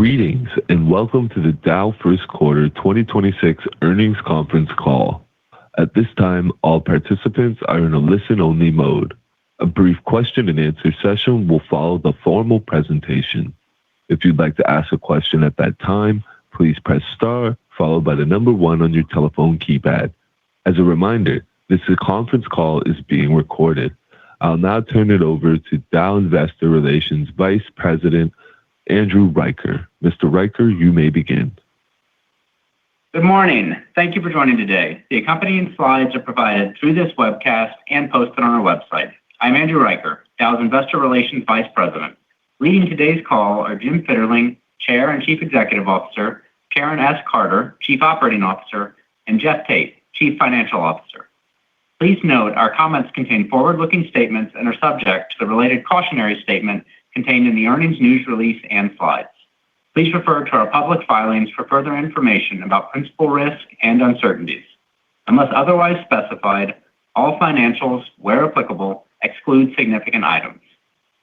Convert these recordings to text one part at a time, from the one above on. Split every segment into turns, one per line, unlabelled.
Greetings and welcome to the Dow First Quarter 2026 Earnings Conference Call. At this time, all participants are in a listen-only mode. A brief question-and-answer session will follow the formal presentation. If you'd like to ask a question at that time, please press star followed by the number 1 on your telephone keypad. As a reminder, this conference call is being recorded. I'll now turn it over to Dow Investor Relations Vice President, Andrew Riker. Mr. Riker, you may begin.
Good morning. Thank you for joining today. The accompanying slides are provided through this webcast and posted on our website. I'm Andrew Riker, Dow's Investor Relations Vice President. Leading today's call are Jim Fitterling, Chair and Chief Executive Officer, Karen S. Carter, Chief Operating Officer, and Jeff Tate, Chief Financial Officer. Please note our comments contain forward-looking statements and are subject to the related cautionary statement contained in the earnings news release and slides. Please refer to our public filings for further information about principal risk and uncertainties. Unless otherwise specified, all financials, where applicable, exclude significant items.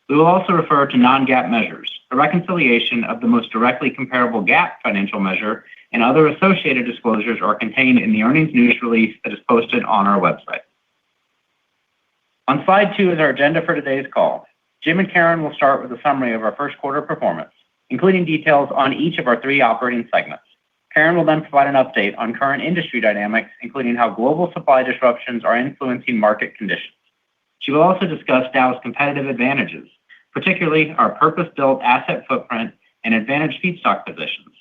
We will also refer to non-GAAP measures. A reconciliation of the most directly comparable GAAP financial measure and other associated disclosures are contained in the earnings news release that is posted on our website. On slide 2 is our agenda for today's call. Jim and Karen will start with a summary of our first quarter performance, including details on each of our 3 operating segments. Karen will then provide an update on current industry dynamics, including how global supply disruptions are influencing market conditions. She will also discuss Dow's competitive advantages, particularly our purpose-built asset footprint and advantaged feedstock positions.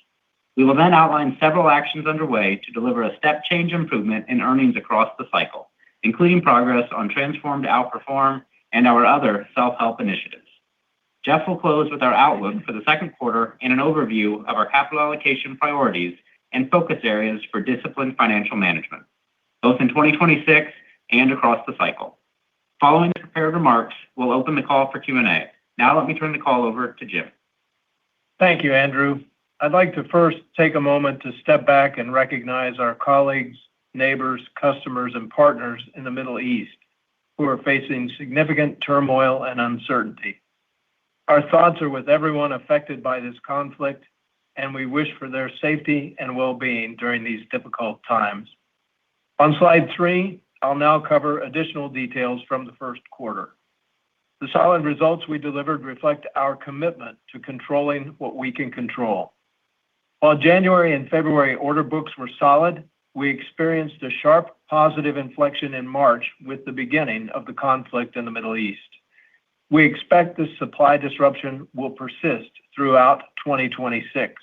We will then outline several actions underway to deliver a step change improvement in earnings across the cycle, including progress on Transform to Outperform and our other self-help initiatives. Jeff will close with our outlook for the second quarter and an overview of our capital allocation priorities and focus areas for disciplined financial management, both in 2026 and across the cycle. Following the prepared remarks, we'll open the call for Q&A. Now let me turn the call over to Jim.
Thank you, Andrew. I'd like to first take a moment to step back and recognize our colleagues, neighbors, customers, and partners in the Middle East who are facing significant turmoil and uncertainty. Our thoughts are with everyone affected by this conflict, and we wish for their safety and well-being during these difficult times. On slide 3, I'll now cover additional details from the first quarter. The solid results we delivered reflect our commitment to controlling what we can control. While January and February order books were solid, we experienced a sharp positive inflection in March with the beginning of the conflict in the Middle East. We expect this supply disruption will persist throughout 2026.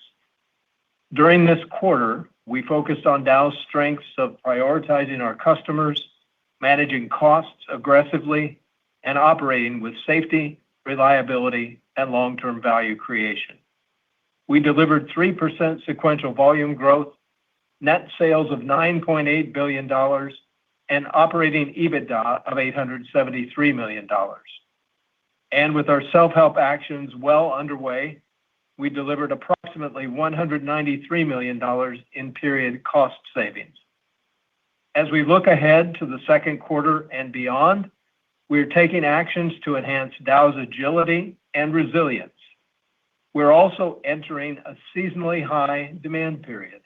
During this quarter, we focused on Dow's strengths of prioritizing our customers, managing costs aggressively, and operating with safety, reliability, and long-term value creation. We delivered 3% sequential volume growth, net sales of $9.8 billion, and operating EBITDA of $873 million. And with our self-help actions well underway, we delivered approximately $193 million in period cost savings. As we look ahead to the second quarter and beyond, we're taking actions to enhance Dow's agility and resilience. We're also entering a seasonally high demand period,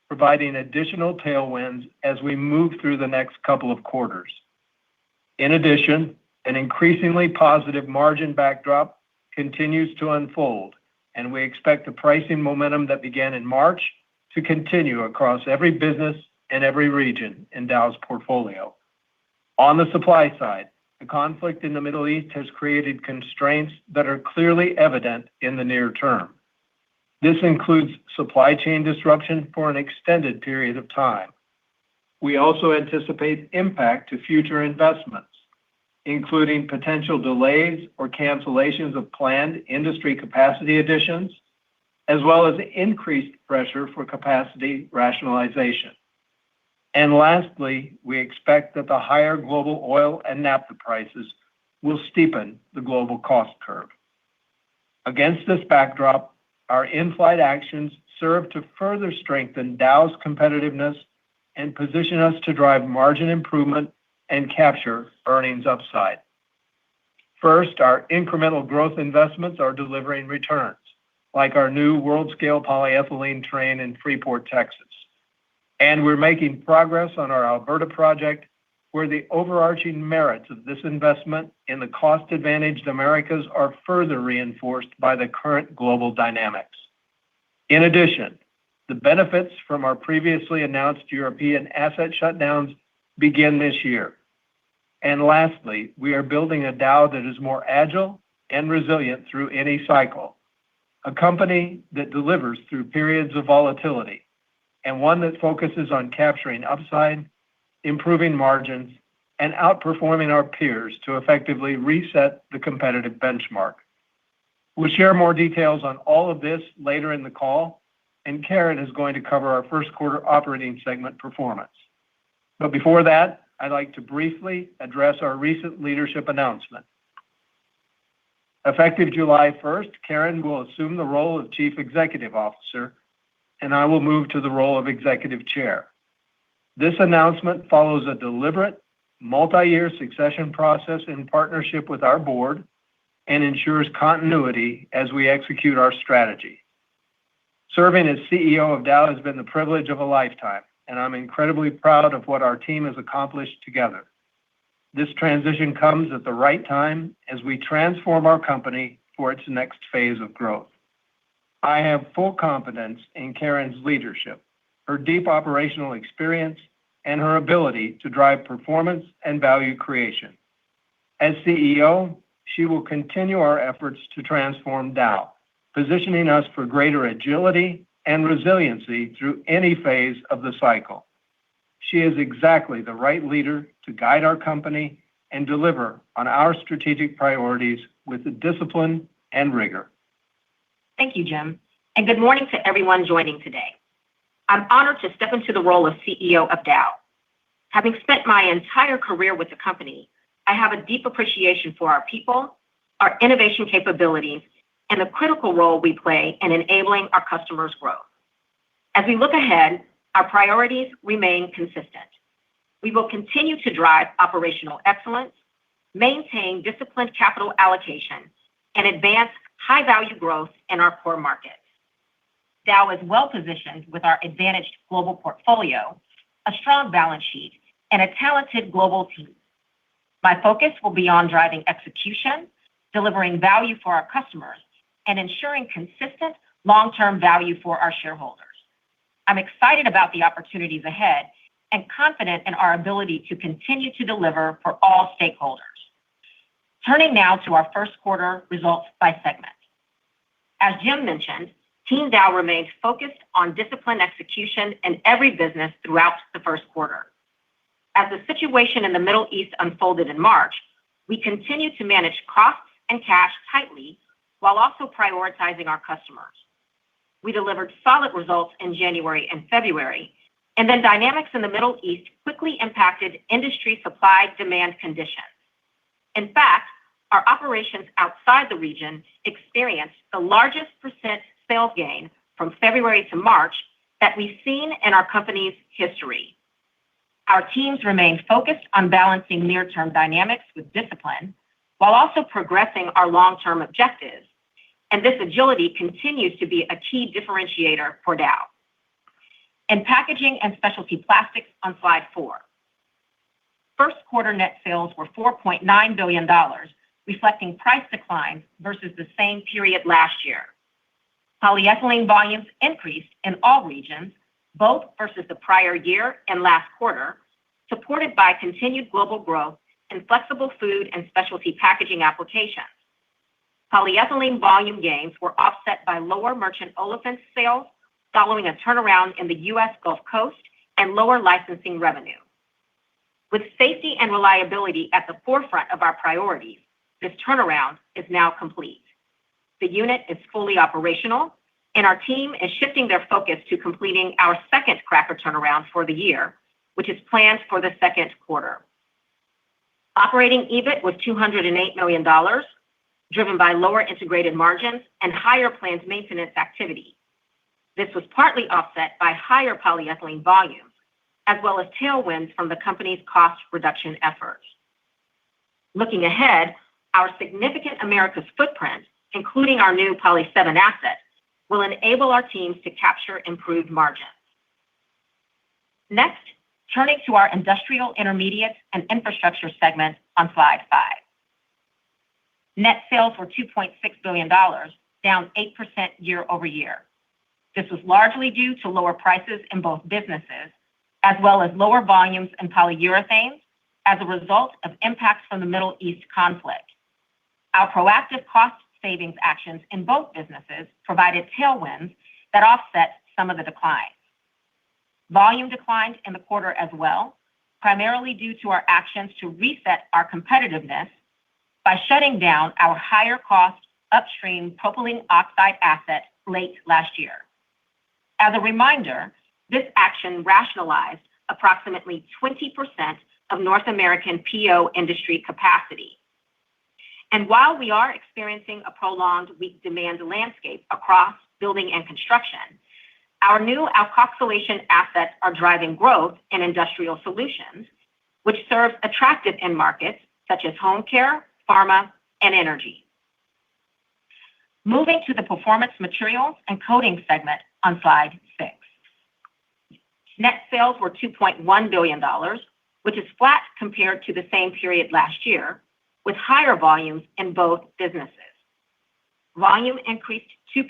providing additional tailwinds as we move through the next couple of quarters. In addition, an increasingly positive margin backdrop continues to unfold, and we expect the pricing momentum that began in March to continue across every business and every region in Dow's portfolio. On the supply side, the conflict in the Middle East has created constraints that are clearly evident in the near term. This includes supply chain disruption for an extended period of time. We also anticipate impact to future investments, including potential delays or cancellations of planned industry capacity additions, as well as increased pressure for capacity rationalization. And lastly, we expect that the higher global oil and naphtha prices will steepen the global cost curve. Against this backdrop, our in-flight actions serve to further strengthen Dow's competitiveness and position us to drive margin improvement and capture earnings upside. First, our incremental growth investments are delivering returns. like our new world-scale polyethylene train in Freeport, Texas. And we're making progress on our Alberta project, where the overarching merits of this investment in the cost-advantaged Americas are further reinforced by the current global dynamics. In addition, the benefits from our previously announced European asset shutdowns begin this year. And lastly, we are building a Dow that is more agile and resilient through any cycle, a company that delivers through periods of volatility, and one that focuses on capturing upside, improving margins, and outperforming our peers to effectively reset the competitive benchmark. We'll share more details on all of this later in the call, and Karen is going to cover our first quarter operating segment performance. But before that, I'd like to briefly address our recent leadership announcement. Effective July 1st, Karen will assume the role of Chief Executive Officer, and I will move to the role of Executive Chair. This announcement follows a deliberate, multi-year succession process in partnership with our board and ensures continuity as we execute our strategy. Serving as CEO of Dow has been the privilege of a lifetime, and I'm incredibly proud of what our team has accomplished together. This transition comes at the right time as we transform our company for its next phase of growth. I have full confidence in Karen's leadership, her deep operational experience, and her ability to drive performance and value creation. As CEO, she will continue our efforts to transform Dow, positioning us for greater agility and resiliency through any phase of the cycle. She is exactly the right leader to guide our company and deliver on our strategic priorities with discipline and rigor.
Thank you, Jim, and good morning to everyone joining today. I'm honored to step into the role of CEO of Dow. Having spent my entire career with the company, I have a deep appreciation for our people, our innovation capabilities, and the critical role we play in enabling our customers' growth. As we look ahead, our priorities remain consistent. We will continue to drive operational excellence, maintain disciplined capital allocation, and advance high-value growth in our core markets. Dow is well-positioned with our advantaged global portfolio, a strong balance sheet, and a talented global team. My focus will be on driving execution, delivering value for our customers, and ensuring consistent long-term value for our shareholders. I'm excited about the opportunities ahead and confident in our ability to continue to deliver for all stakeholders. Turning now to our first quarter results by segment. As Jim mentioned, Team Dow remained focused on disciplined execution in every business throughout the first quarter. As the situation in the Middle East unfolded in March, we continued to manage costs and cash tightly while also prioritizing our customers. We delivered solid results in January and February, and then dynamics in the Middle East quickly impacted industry supply-demand conditions. In fact, our operations outside the region experienced the largest percent sales gain from February to March that we've seen in our company's history. Our teams remain focused on balancing near-term dynamics with discipline while also progressing our long-term objectives, and this agility continues to be a key differentiator for Dow. In Packaging and Specialty Plastics on slide 4. First quarter net sales were $4.9 billion, reflecting price declines versus the same period last year. Polyethylene volumes increased in all regions, both versus the prior year and last quarter, supported by continued global growth in flexible food and specialty packaging applications. Polyethylene volume gains were offset by lower merchant olefins sales following a turnaround in the U.S. Gulf Coast and lower licensing revenue. With safety and reliability at the forefront of our priorities, this turnaround is now complete. The unit is fully operational, and our team is shifting their focus to completing our second cracker turnaround for the year, which is planned for the second quarter. Operating EBIT was $208 million, driven by lower integrated margins and higher planned maintenance activity. This was partly offset by higher polyethylene volumes, as well as tailwinds from the company's cost reduction efforts. Looking ahead, our significant Americas footprint, including our new Poly 7 asset, will enable our teams to capture improved margins. Next, turning to our Industrial Intermediates and Infrastructure segment on slide 5. Net sales were $2.6 billion, down 8% year over year. This was largely due to lower prices in both businesses, as well as lower volumes in polyurethanes as a result of impacts from the Middle East conflict. Our proactive cost savings actions in both businesses provided tailwinds that offset some of the declines. Volume declined in the quarter as well, primarily due to our actions to reset our competitiveness by shutting down our higher cost upstream propylene oxide asset late last year. As a reminder, this action rationalized approximately 20% of North American PO industry capacity. And while we are experiencing a prolonged weak demand landscape across building and construction, our new alkoxylation assets are driving growth in industrial solutions, which serves attractive end markets such as home care, pharma, and energy. Moving to the Performance Materials and Coatings segment on slide 6. Net sales were $2.1 billion, which is flat compared to the same period last year, with higher volumes in both businesses. Volume increased 2%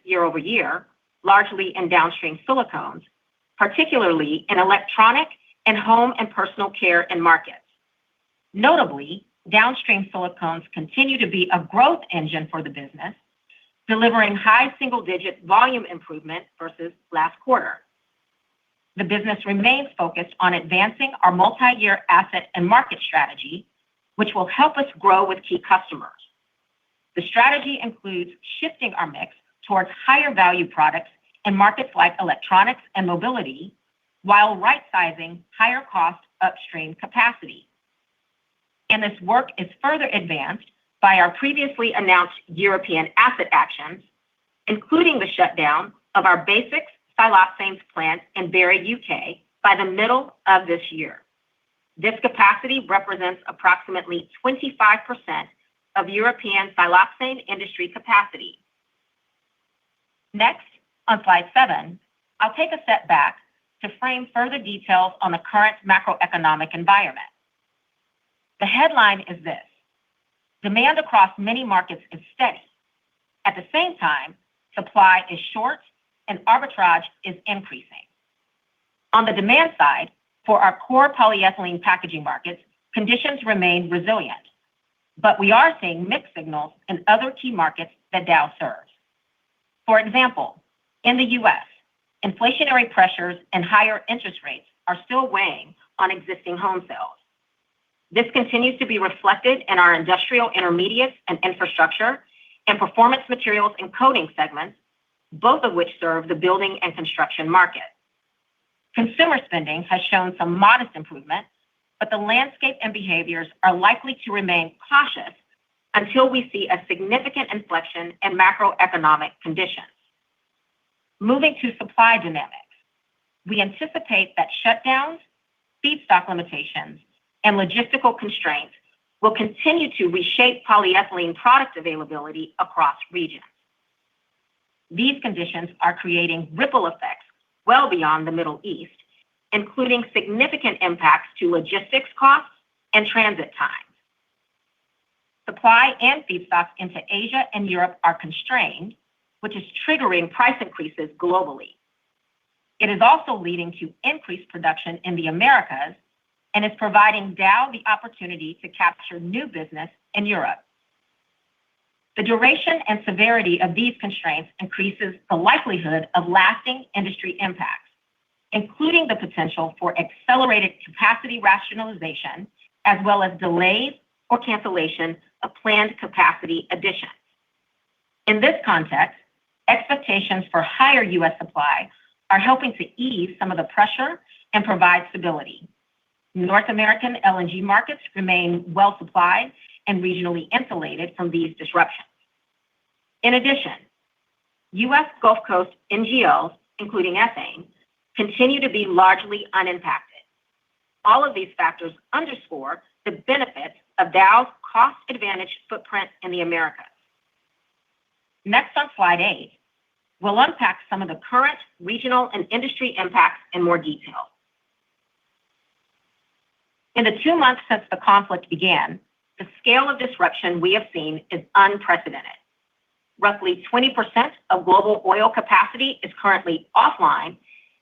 year over year, largely in downstream silicones, particularly in electronic and home and personal care end markets. Notably, downstream silicones continue to be a growth engine for the business, delivering high single-digit volume improvement versus last quarter. The business remains focused on advancing our multi-year asset and market strategy, which will help us grow with key customers. The strategy includes shifting our mix towards higher value products in markets like electronics and mobility, while right-sizing higher cost upstream capacity. And this work is further advanced by our previously announced European asset actions, including the shutdown of our basics siloxanes plant in Barry, UK, by the middle of this year. This capacity represents approximately 25% of European siloxane industry capacity. Next, on slide 7, I'll take a step back to frame further details on the current macroeconomic environment. The headline is this: demand across many markets is steady. At the same time, supply is short and arbitrage is increasing. On the demand side, for our core polyethylene packaging markets, conditions remain resilient, but we are seeing mixed signals in other key markets that Dow serves. For example, in the U.S., inflationary pressures and higher interest rates are still weighing on existing home sales. This continues to be reflected in our Industrial Intermediates and Infrastructure and Performance Materials and Coatings segments, both of which serve the building and construction market. Consumer spending has shown some modest improvement, but the landscape and behaviors are likely to remain cautious until we see a significant inflection in macroeconomic conditions. Moving to supply dynamics, we anticipate that shutdowns, feedstock limitations, and logistical constraints will continue to reshape polyethylene product availability across regions. These conditions are creating ripple effects well beyond the Middle East, including significant impacts to logistics costs and transit times. Supply and feedstocks into Asia and Europe are constrained, which is triggering price increases globally. It is also leading to increased production in the Americas and is providing Dow the opportunity to capture new business in Europe. The duration and severity of these constraints increases the likelihood of lasting industry impacts, including the potential for accelerated capacity rationalization, as well as delays or cancellation of planned capacity additions. In this context, expectations for higher U.S. supply are helping to ease some of the pressure and provide stability. North American LNG markets remain well supplied and regionally insulated from these disruptions. In addition, U.S. Gulf Coast NGLs, including ethane, continue to be largely unimpacted. All of these factors underscore the benefits of Dow's cost-advantaged footprint in the Americas. Next on slide 8, We'll unpack some of the current regional and industry impacts in more detail. In the 2 months since the conflict began, the scale of disruption we have seen is unprecedented. Roughly 20% of global oil capacity is currently offline,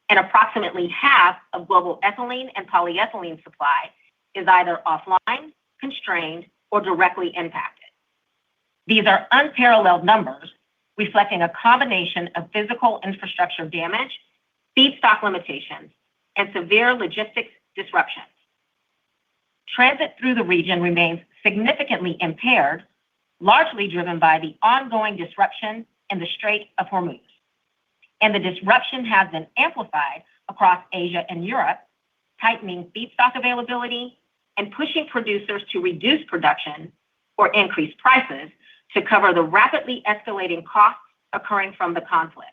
and approximately half of global ethylene and polyethylene supply is either offline, constrained, or directly impacted. These are unparalleled numbers, reflecting a combination of physical infrastructure damage, feedstock limitations, and severe logistics disruptions. Transit through the region remains significantly impaired, largely driven by the ongoing disruption in the Strait of Hormuz. And the disruption has been amplified across Asia and Europe, tightening feedstock availability and pushing producers to reduce production or increase prices to cover the rapidly escalating costs occurring from the conflict.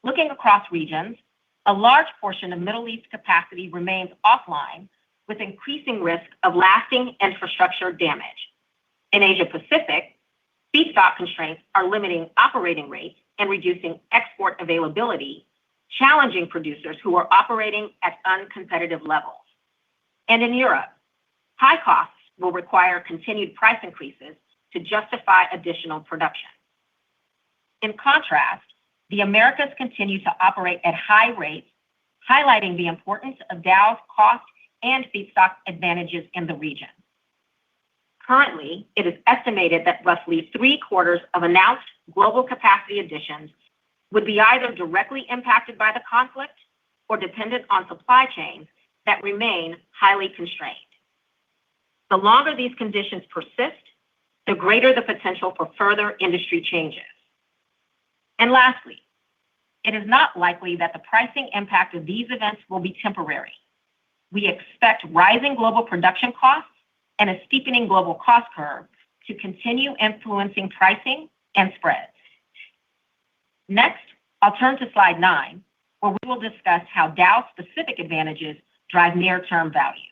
Looking across regions, a large portion of Middle East capacity remains offline, with increasing risk of lasting infrastructure damage. In Asia Pacific, feedstock constraints are limiting operating rates and reducing export availability, challenging producers who are operating at uncompetitive levels. And in Europe, high costs will require continued price increases to justify additional production. In contrast, the Americas continue to operate at high rates, highlighting the importance of Dow's cost and feedstock advantages in the region. Currently, it is estimated that roughly 3/4 of announced global capacity additions would be either directly impacted by the conflict or dependent on supply chains that remain highly constrained. The longer these conditions persist, the greater the potential for further industry changes. And lastly, it is not likely that the pricing impact of these events will be temporary. We expect rising global production costs and a steepening global cost curve to continue influencing pricing and spreads. Next, I'll turn to slide 9, where we will discuss how Dow's specific advantages drive near-term value.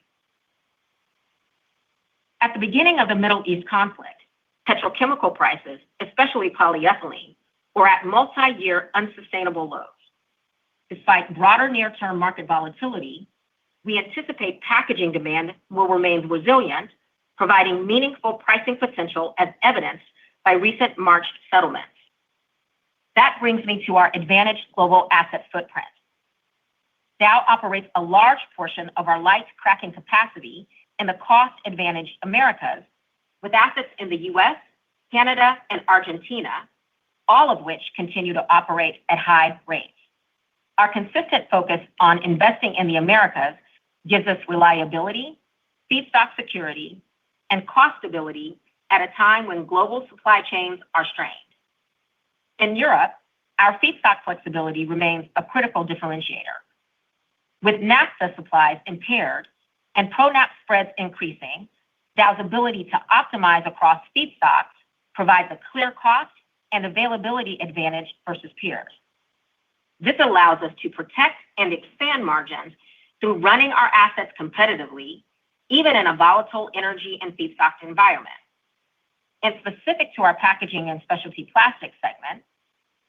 At the beginning of the Middle East conflict, petrochemical prices, especially polyethylene, were at multi-year unsustainable lows. Despite broader near-term market volatility, we anticipate packaging demand will remain resilient, providing meaningful pricing potential as evidenced by recent March settlements. That brings me to our advantaged global asset footprint. Dow operates a large portion of our light cracking capacity in the cost-advantaged Americas, with assets in the U.S., Canada, and Argentina, all of which continue to operate at high rates. Our consistent focus on investing in the Americas gives us reliability, feedstock security, and cost stability at a time when global supply chains are strained. In Europe, our feedstock flexibility remains a critical differentiator. With naphtha supplies impaired and pro-nap spreads increasing, Dow's ability to optimize across feedstocks provides a clear cost and availability advantage versus peers. This allows us to protect and expand margins through running our assets competitively, even in a volatile energy and feedstock environment. And specific to our packaging and specialty plastics segment,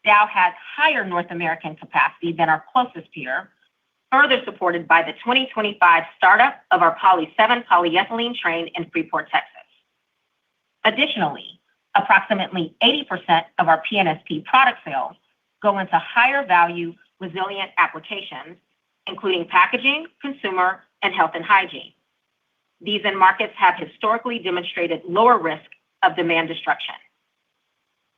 Dow has higher North American capacity than our closest peer, further supported by the 2025 startup of our Poly 7 polyethylene train in Freeport, Texas. Additionally, approximately 80% of our P&SP product sales go into higher value, resilient applications, including packaging, consumer, and health and hygiene. These end markets have historically demonstrated lower risk of demand destruction.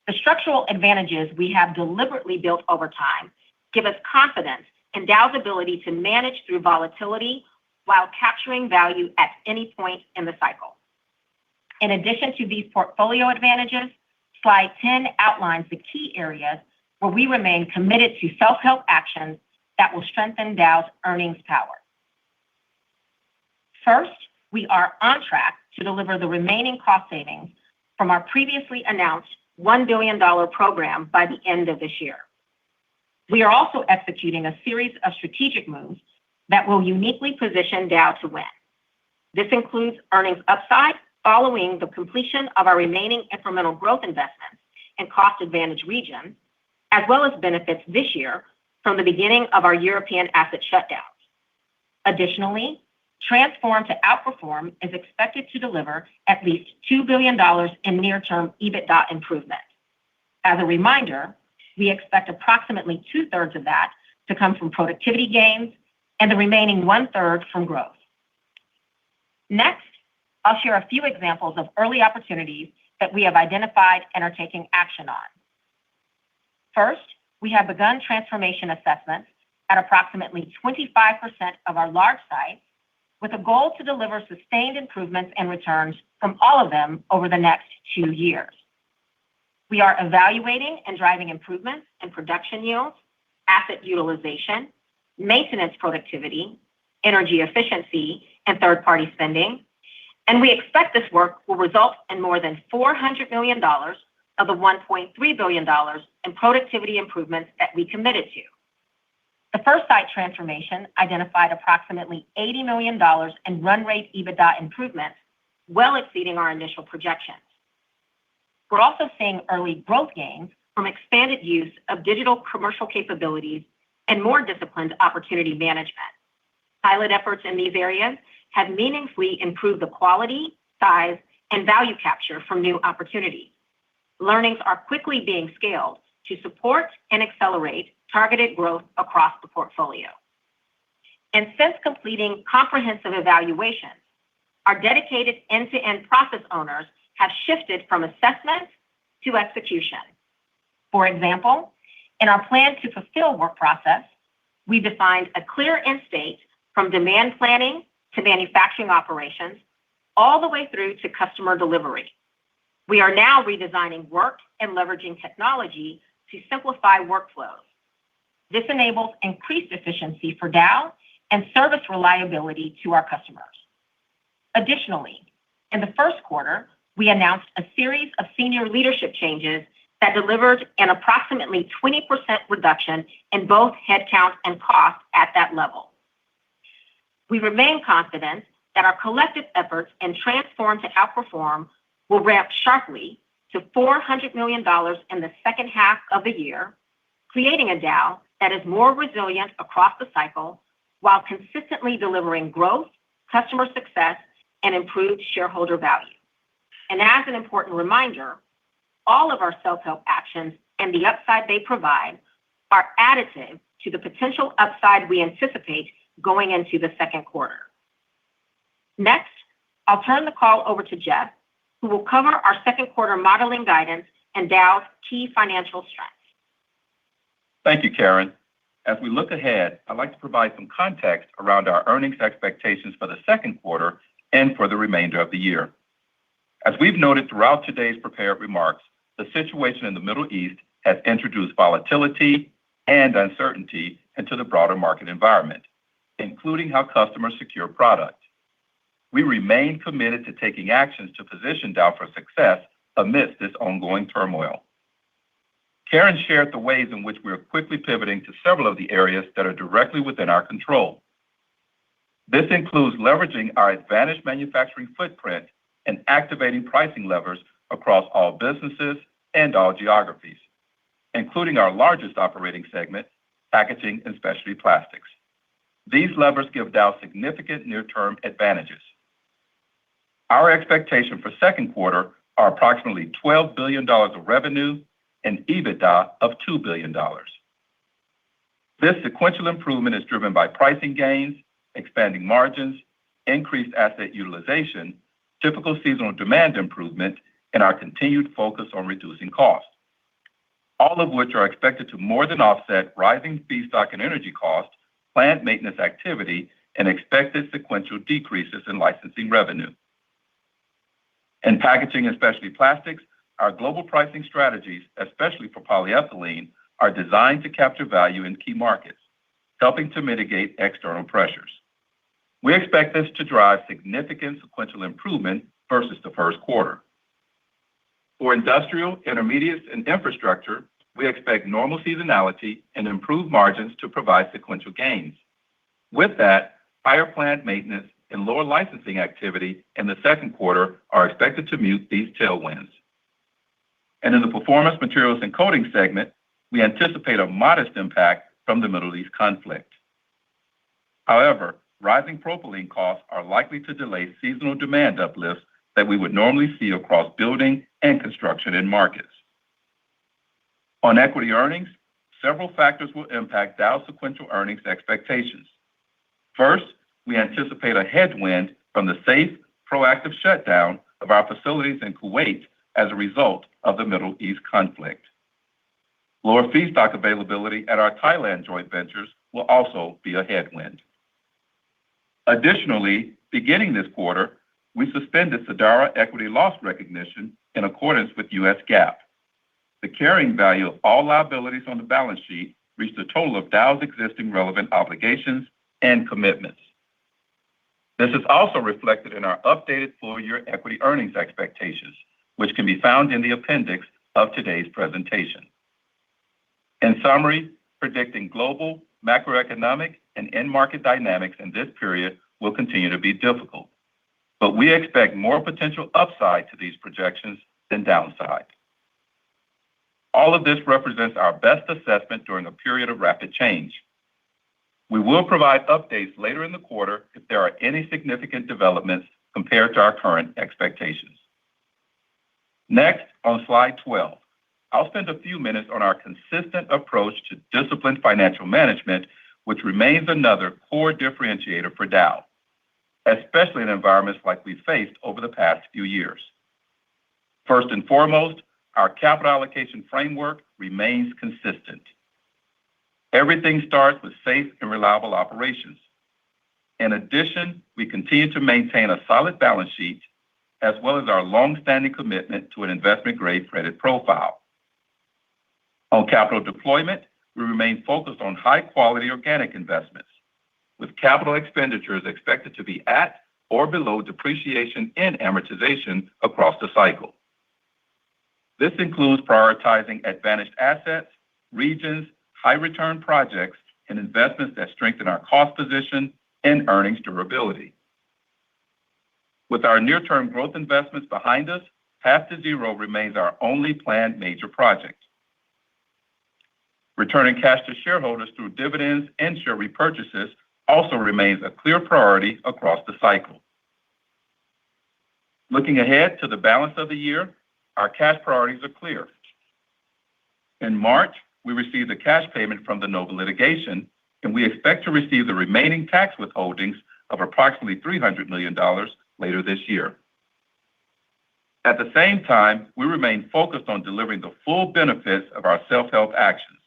The structural advantages we have deliberately built over time give us confidence in Dow's ability to manage through volatility while capturing value at any point in the cycle. In addition to these portfolio advantages, slide 10 outlines the key areas where we remain committed to self-help actions that will strengthen Dow's earnings power. First, we are on track to deliver the remaining cost savings from our previously announced $1 billion program by the end of this year. We are also executing a series of strategic moves that will uniquely position Dow to win. This includes earnings upside following the completion of our remaining incremental growth investments in cost-advantaged regions, as well as benefits this year from the beginning of our European asset shutdowns. Additionally, Transform to Outperform is expected to deliver at least $2 billion in near-term EBITDA improvement. As a reminder, we expect approximately 2/3 of that to come from productivity gains and the remaining 1/3 from growth. Next, I'll share a few examples of early opportunities that we have identified and are taking action on. First, we have begun transformation assessments at approximately 25% of our large sites with a goal to deliver sustained improvements and returns from all of them over the next 2 years. We are evaluating and driving improvements in production yields, asset utilization, maintenance productivity, energy efficiency, and third-party spending, and we expect this work will result in more than $400 million of the $1.3 billion in productivity improvements that we committed to. The first site transformation identified approximately $80 million in run rate EBITDA improvements, well exceeding our initial projections. We're also seeing early growth gains from expanded use of digital commercial capabilities and more disciplined opportunity management. Pilot efforts in these areas have meaningfully improved the quality, size, and value capture from new opportunities. Learnings are quickly being scaled to support and accelerate targeted growth across the portfolio. And since completing comprehensive evaluations, our dedicated end-to-end process owners have shifted from assessment to execution. For example, in our plan to fulfill work process, we defined a clear end state from demand planning to manufacturing operations, all the way through to customer delivery. We are now redesigning work and leveraging technology to simplify workflows. This enables increased efficiency for Dow and service reliability to our customers. Additionally, in the first quarter, we announced a series of senior leadership changes that delivered an approximately 20% reduction in both headcount and cost at that level. We remain confident that our collective efforts in Transform to Outperform will ramp sharply to $400 million in the second half of the year, creating a Dow that is more resilient across the cycle while consistently delivering growth, customer success, and improved shareholder value. And as an important reminder, all of our self-help actions and the upside they provide are additive to the potential upside we anticipate going into the second quarter. Next, I'll turn the call over to Jeff, who will cover our second quarter modeling guidance and Dow's key financial strengths.
Thank you, Karen. As we look ahead, I'd like to provide some context around our earnings expectations for the second quarter and for the remainder of the year. As we've noted throughout today's prepared remarks, the situation in the Middle East has introduced volatility and uncertainty into the broader market environment, including how customers secure product. We remain committed to taking actions to position Dow for success amidst this ongoing turmoil. Karen shared the ways in which we are quickly pivoting to several of the areas that are directly within our control. This includes leveraging our advantaged manufacturing footprint and activating pricing levers across all businesses and all geographies, including our largest operating segment, Packaging and Specialty Plastics. These levers give Dow significant near-term advantages. Our expectation for second quarter are approximately $12 billion of revenue and EBITDA of $2 billion. This sequential improvement is driven by pricing gains, expanding margins, increased asset utilization, typical seasonal demand improvement, and our continued focus on reducing costs, all of which are expected to more than offset rising feedstock and energy costs, plant maintenance activity, and expected sequential decreases in licensing revenue. In Packaging and Specialty Plastics, our global pricing strategies, especially for polyethylene, are designed to capture value in key markets, helping to mitigate external pressures. We expect this to drive significant sequential improvement versus the first quarter. For Industrial, Intermediates, and Infrastructure, we expect normal seasonality and improved margins to provide sequential gains. With that, higher plant maintenance and lower licensing activity in the second quarter are expected to mute these tailwinds. And in the Performance Materials and Coatings segment, we anticipate a modest impact from the Middle East conflict. However, rising propylene costs are likely to delay seasonal demand uplifts that we would normally see across building and construction end markets. On equity earnings, several factors will impact Dow's sequential earnings expectations. First, we anticipate a headwind from the safe, proactive shutdown of our facilities in Kuwait as a result of the Middle East conflict. Lower feedstock availability at our Thailand joint ventures will also be a headwind. Additionally, beginning this quarter, we suspended Sadara equity loss recognition in accordance with U.S. GAAP. The carrying value of all liabilities on the balance sheet reached a total of Dow's existing relevant obligations and commitments. This is also reflected in our updated full-year equity earnings expectations, which can be found in the appendix of today's presentation. In summary, predicting global, macroeconomic, and end market dynamics in this period will continue to be difficult, but we expect more potential upside to these projections than downside. All of this represents our best assessment during a period of rapid change. We will provide updates later in the quarter if there are any significant developments compared to our current expectations. Next, on slide 12, I'll spend a few minutes on our consistent approach to disciplined financial management, which remains another core differentiator for Dow, especially in environments like we faced over the past few years. First and foremost, our capital allocation framework remains consistent. Everything starts with safe and reliable operations. In addition, we continue to maintain a solid balance sheet, as well as our long-standing commitment to an investment-grade credit profile. On capital deployment, we remain focused on high-quality organic investments, with capital expenditures expected to be at or below depreciation and amortization across the cycle. This includes prioritizing advantaged assets, regions, high-return projects, and investments that strengthen our cost position and earnings durability. With our near-term growth investments behind us, Path to Zero remains our only planned major project. Returning cash to shareholders through dividends and share repurchases also remains a clear priority across the cycle. Looking ahead to the balance of the year, our cash priorities are clear. In March, we received a cash payment from the Nova litigation, and we expect to receive the remaining tax withholdings of approximately $300 million later this year. At the same time, we remain focused on delivering the full benefits of our self-help actions,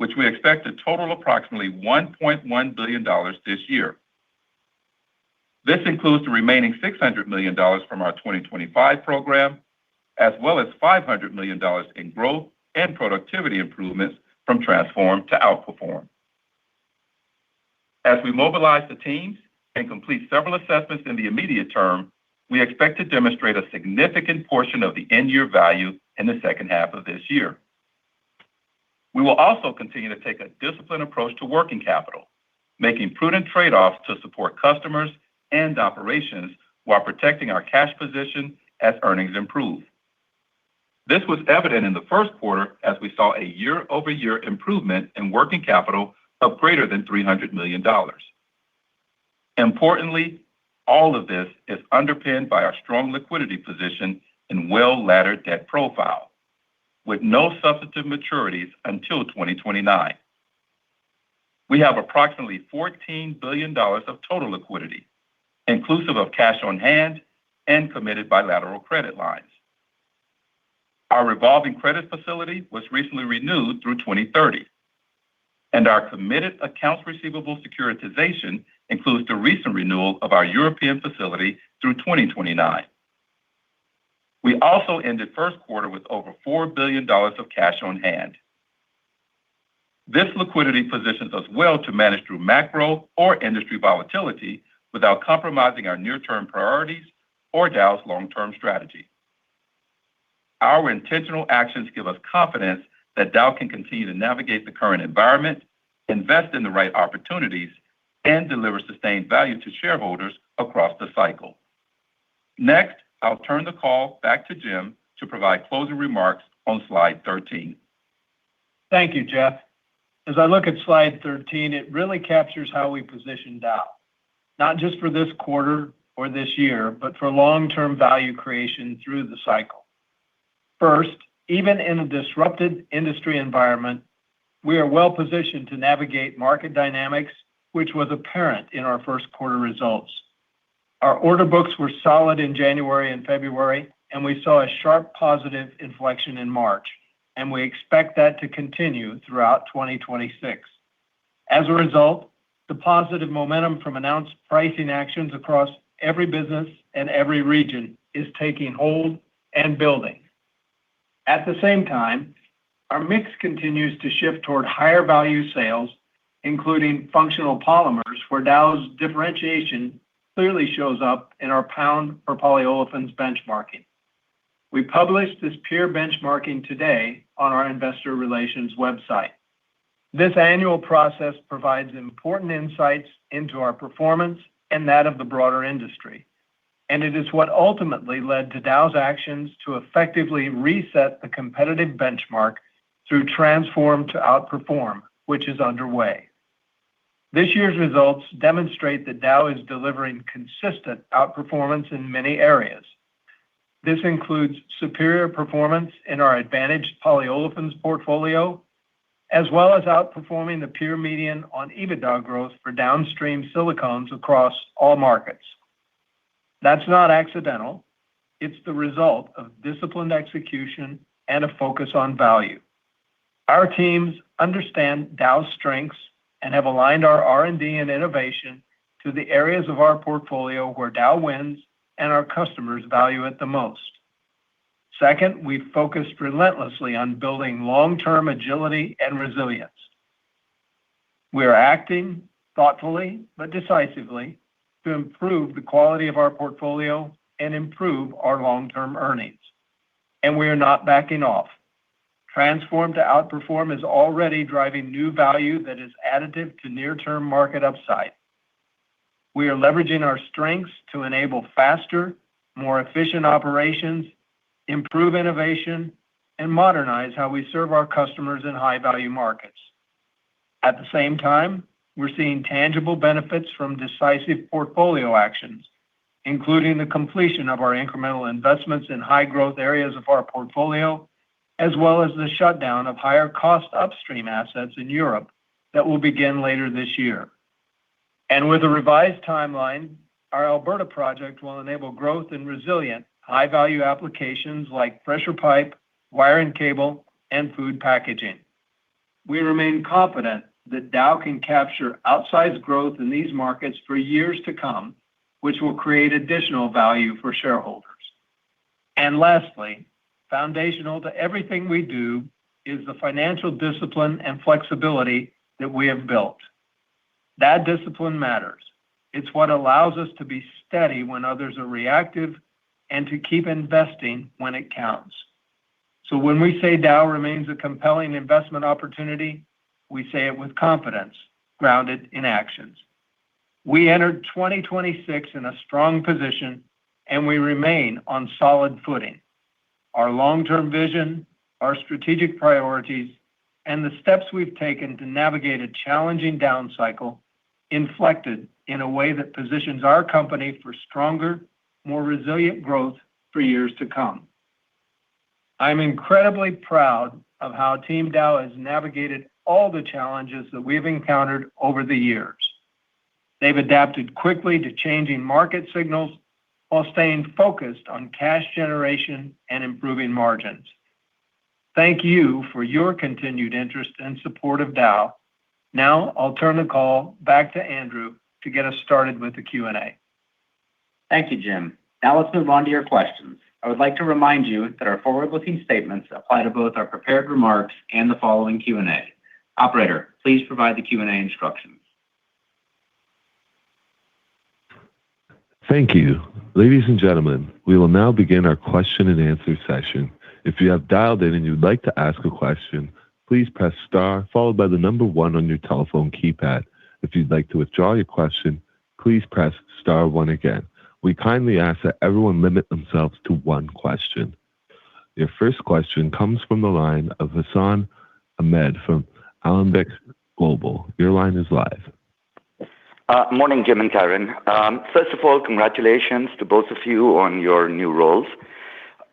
which we expect to total approximately $1.1 billion this year. This includes the remaining $600 million from our 2025 program, as well as $500 million in growth and productivity improvements from Transform to Outperform. As we mobilize the teams and complete several assessments in the immediate term, we expect to demonstrate a significant portion of the end-year value in the second half of this year. We will also continue to take a disciplined approach to working capital, making prudent trade-offs to support customers and operations while protecting our cash position as earnings improve. This was evident in the first quarter as we saw a year-over-year improvement in working capital of greater than $300 million. Importantly, all of this is underpinned by our strong liquidity position and well-laddered debt profile, with no substantive maturities until 2029. We have approximately $14 billion of total liquidity, inclusive of cash on hand and committed bilateral credit lines. Our revolving credit facility was recently renewed through 2030, and our committed accounts receivable securitization includes the recent renewal of our European facility through 2029. We also ended first quarter with over $4 billion of cash on hand. This liquidity positions us well to manage through macro or industry volatility without compromising our near-term priorities or Dow's long-term strategy. Our intentional actions give us confidence that Dow can continue to navigate the current environment, invest in the right opportunities, and deliver sustained value to shareholders across the cycle. Next, I'll turn the call back to Jim to provide closing remarks on slide 13.
Thank you, Jeff. As I look at slide 13, it really captures how we position Dow, not just for this quarter or this year, but for long-term value creation through the cycle. First, even in a disrupted industry environment, we are well positioned to navigate market dynamics, which was apparent in our first quarter results. Our order books were solid in January and February, and we saw a sharp positive inflection in March, and we expect that to continue throughout 2026. As a result, the positive momentum from announced pricing actions across every business and every region is taking hold and building. At the same time, our mix continues to shift toward higher value sales, including functional polymers, where Dow's differentiation clearly shows up in our pound for polyolefins benchmarking. We published this peer benchmarking today on our investor relations website. This annual process provides important insights into our performance and that of the broader industry, and it is what ultimately led to Dow's actions to effectively reset the competitive benchmark through Transform to Outperform, which is underway. This year's results demonstrate that Dow is delivering consistent outperformance in many areas. This includes superior performance in our advantaged polyolefins portfolio, as well as outperforming the peer median on EBITDA growth for downstream silicones across all markets. That's not accidental. It's the result of disciplined execution and a focus on value. Our teams understand Dow's strengths and have aligned our R&D and innovation to the areas of our portfolio where Dow wins and our customers value it the most. Second, we've focused relentlessly on building long-term agility and resilience. We are acting thoughtfully but decisively to improve the quality of our portfolio and improve our long-term earnings. And we are not backing off. Transform to Outperform is already driving new value that is additive to near-term market upside. We are leveraging our strengths to enable faster, more efficient operations, improve innovation, and modernize how we serve our customers in high-value markets. At the same time, we're seeing tangible benefits from decisive portfolio actions, including the completion of our incremental investments in high-growth areas of our portfolio, as well as the shutdown of higher-cost upstream assets in Europe that will begin later this year. And with a revised timeline, our Alberta project will enable growth in resilient, high-value applications like pressure pipe, wire and cable, and food packaging. We remain confident that Dow can capture outsized growth in these markets for years to come, which will create additional value for shareholders. And lastly, foundational to everything we do is the financial discipline and flexibility that we have built. That discipline matters. It's what allows us to be steady when others are reactive and to keep investing when it counts. So when we say Dow remains a compelling investment opportunity, we say it with confidence, grounded in actions. We entered 2026 in a strong position, and we remain on solid footing. Our long-term vision, our strategic priorities, and the steps we've taken to navigate a challenging down cycle inflected in a way that positions our company for stronger, more resilient growth for years to come. I'm incredibly proud of how Team Dow has navigated all the challenges that we've encountered over the years. They've adapted quickly to changing market signals while staying focused on cash generation and improving margins. Thank you for your continued interest and support of Dow. Now I'll turn the call back to Andrew to get us started with the Q&A.
Thank you, Jim. Now let's move on to your questions. I would like to remind you that our forward-looking statements apply to both our prepared remarks and the following Q&A. Operator, please provide the Q&A instructions.
Thank you. Ladies and gentlemen, we will now begin our question and answer session. If you have dialed in and you'd like to ask a question, please press star followed by the number 1 on your telephone keypad. If you'd like to withdraw your question, please press star 1 again. We kindly ask that everyone limit themselves to 1 question. Your first question comes from the line of Hassan Ahmed from Alembic Global. Your line is live.
Morning, Jim and Karen. First of all, congratulations to both of you on your new roles.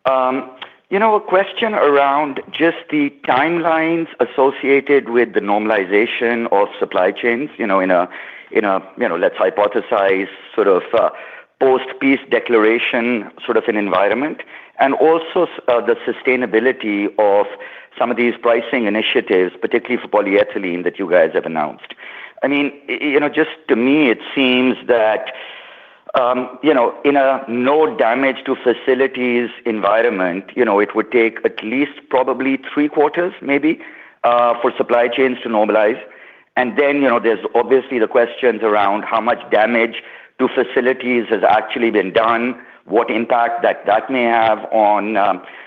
A question around just the timelines associated with the normalization of supply chains, let's hypothesize sort of post-peace declaration sort of an environment, and also the sustainability of some of these pricing initiatives, particularly for polyethylene that you guys have announced. I mean, just to me, it seems that, in a no damage to facilities environment, it would take at least probably 3 quarters, maybe, for supply chains to normalize. And then, there's obviously the questions around how much damage to facilities has actually been done, what impact that may have on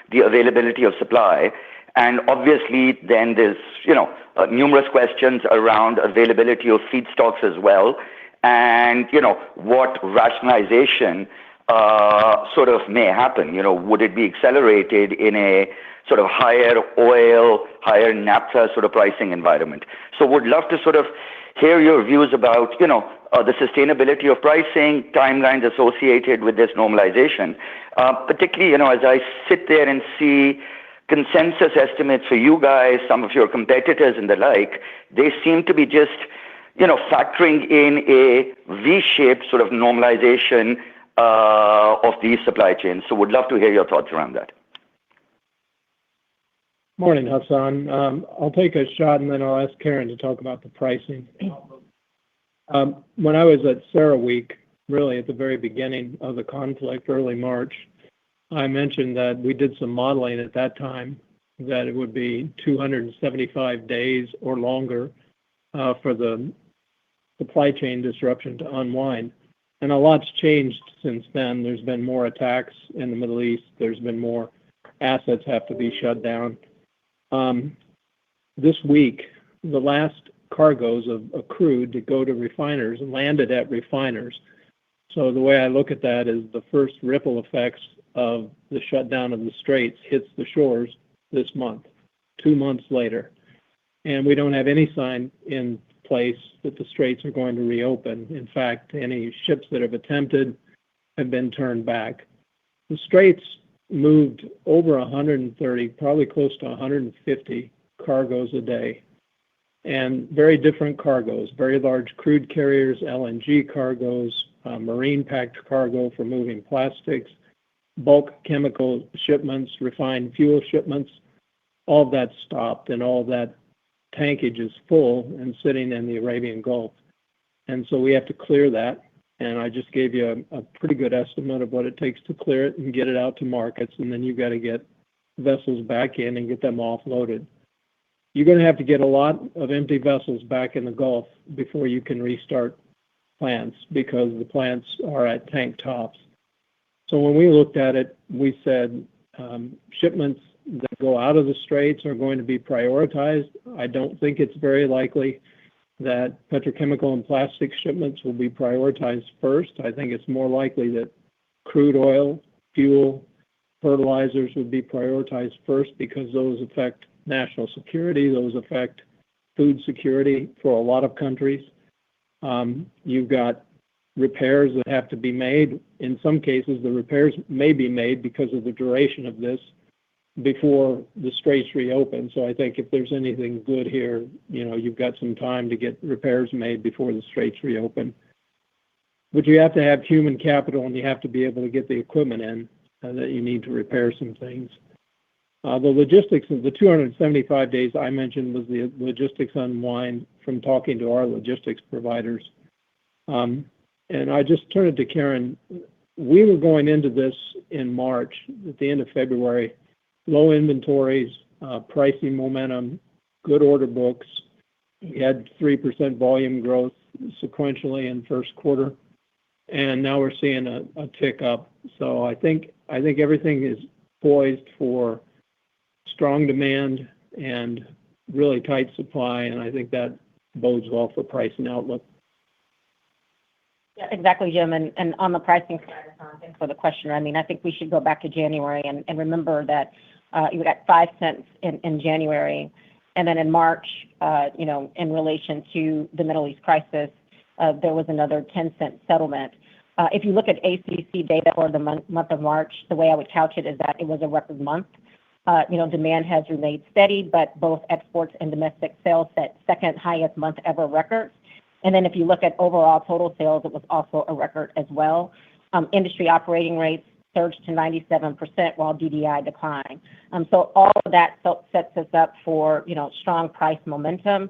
the availability of supply. And obviously, then there's, numerous questions around availability of feedstocks as well. And, what rationalization sort of may happen. Would it be accelerated in a sort of higher oil, higher naphtha sort of pricing environment? So would love to sort of hear your views about, the sustainability of pricing, timelines associated with this normalization. Particularly, as I sit there and see consensus estimates for you guys, some of your competitors and the like, they seem to be just, factoring in a V-shaped sort of normalization of these supply chains. So would love to hear your thoughts around that.
Morning, Hassan. I'll take a shot and then I'll ask Karen to talk about the pricing. When I was at CERAWeek, really at the very beginning of the conflict, early March, I mentioned that we did some modeling at that time that it would be 275 days or longer for the supply chain disruption to unwind. And a lot's changed since then. There's been more attacks in the Middle East. There's been more assets have to be shut down. This week, the last cargoes of crude to go to refiners landed at refiners. So the way I look at that is the first ripple effects of the shutdown of the straits hits the shores this month, 2 months later. And we don't have any sign in place that the straits are going to reopen. In fact, any ships that have attempted have been turned back. The straits moved over 130, probably close to 150 cargoes a day. And very different cargoes, very large crude carriers, LNG cargoes, marine packed cargo for moving plastics, bulk chemical shipments, refined fuel shipments. All of that stopped and all of that tankage is full and sitting in the Arabian Gulf. And so we have to clear that. And I just gave you a pretty good estimate of what it takes to clear it and get it out to markets. And then you've got to get vessels back in and get them offloaded. You're going to have to get a lot of empty vessels back in the Gulf before you can restart plants because the plants are at tank tops. So when we looked at it, we said shipments that go out of the straits are going to be prioritized. I don't think it's very likely that petrochemical and plastic shipments will be prioritized first. I think it's more likely that crude oil, fuel, fertilizers would be prioritized first because those affect national security, those affect food security for a lot of countries. You've got repairs that have to be made. In some cases, the repairs may be made because of the duration of this before the straits reopen. So I think if there's anything good here, you've got some time to get repairs made before the straits reopen. But you have to have human capital and you have to be able to get the equipment in that you need to repair some things. The logistics of the 275 days I mentioned was the logistics unwind from talking to our logistics providers. And I just turned it to Karen. We were going into this in March, at the end of February, low inventories, pricing momentum, good order books. We had 3% volume growth sequentially in first quarter, and now we're seeing a tick up. So I think everything is poised for strong demand and really tight supply, and I think that bodes well for pricing outlook.
Yeah, exactly, Jim. And on the pricing side, thanks for the question. I mean, I think we should go back to January and remember that you got 5 cents in January. And then in March, in relation to the Middle East crisis, there was another 10-cent settlement. If you look at ACC data for the month of March, the way I would couch it is that it was a record month. Demand has remained steady, but both exports and domestic sales set second highest month ever records. And then if you look at overall total sales, it was also a record as well. Industry operating rates surged to 97% while DDI declined. So all of that sets us up for, strong price momentum.